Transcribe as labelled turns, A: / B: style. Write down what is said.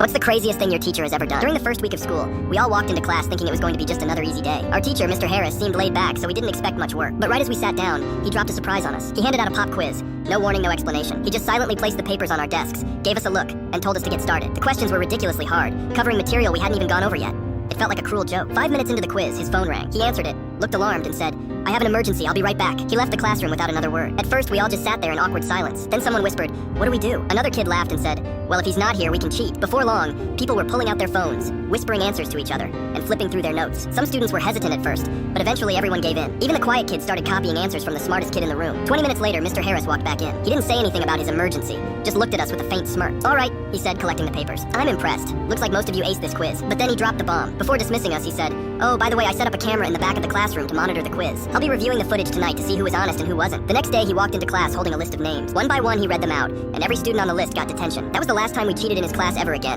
A: What's the craziest thing your teacher has ever done? During the first week of school, we all walked into class thinking it was going to be just another easy day. Our teacher, Mr. Harris, seemed laid back, so we didn't expect much work. But right as we sat down, he dropped a surprise on us. He handed out a pop quiz. No warning, no explanation. He just silently placed the papers on our desks, gave us a look, and told us to get started. The questions were ridiculously hard, covering material we hadn't even gone over yet. It felt like a cruel joke. 5 minutes into the quiz, his phone rang. He answered it, looked alarmed, and said, "I have an emergency, I'll be right back." He left the classroom without another word. At first, we all just sat there in awkward silence. Then someone whispered, "What do we do?" Another kid laughed and said, "Well, if he's not here, we can cheat." Before long, people were pulling out their phones, whispering answers to each other, and flipping through their notes. Some students were hesitant at first, but eventually everyone gave in. Even the quiet kids started copying answers from the smartest kid in the room. 20 minutes later, Mr. Harris walked back in. He didn't say anything about his emergency, just looked at us with a faint smirk. "All right," he said, collecting the papers. "I'm impressed. Looks like most of you aced this quiz." But then he dropped the bomb. Before dismissing us, he said, "Oh, by the way, I set up a camera in the back of the classroom to monitor the quiz. I'll be reviewing the footage tonight to see who was honest and who wasn't." The next day, he walked into class holding a list of names. One by one, he read them out, and every student on the list got detention. That was the last time we cheated in his class ever again.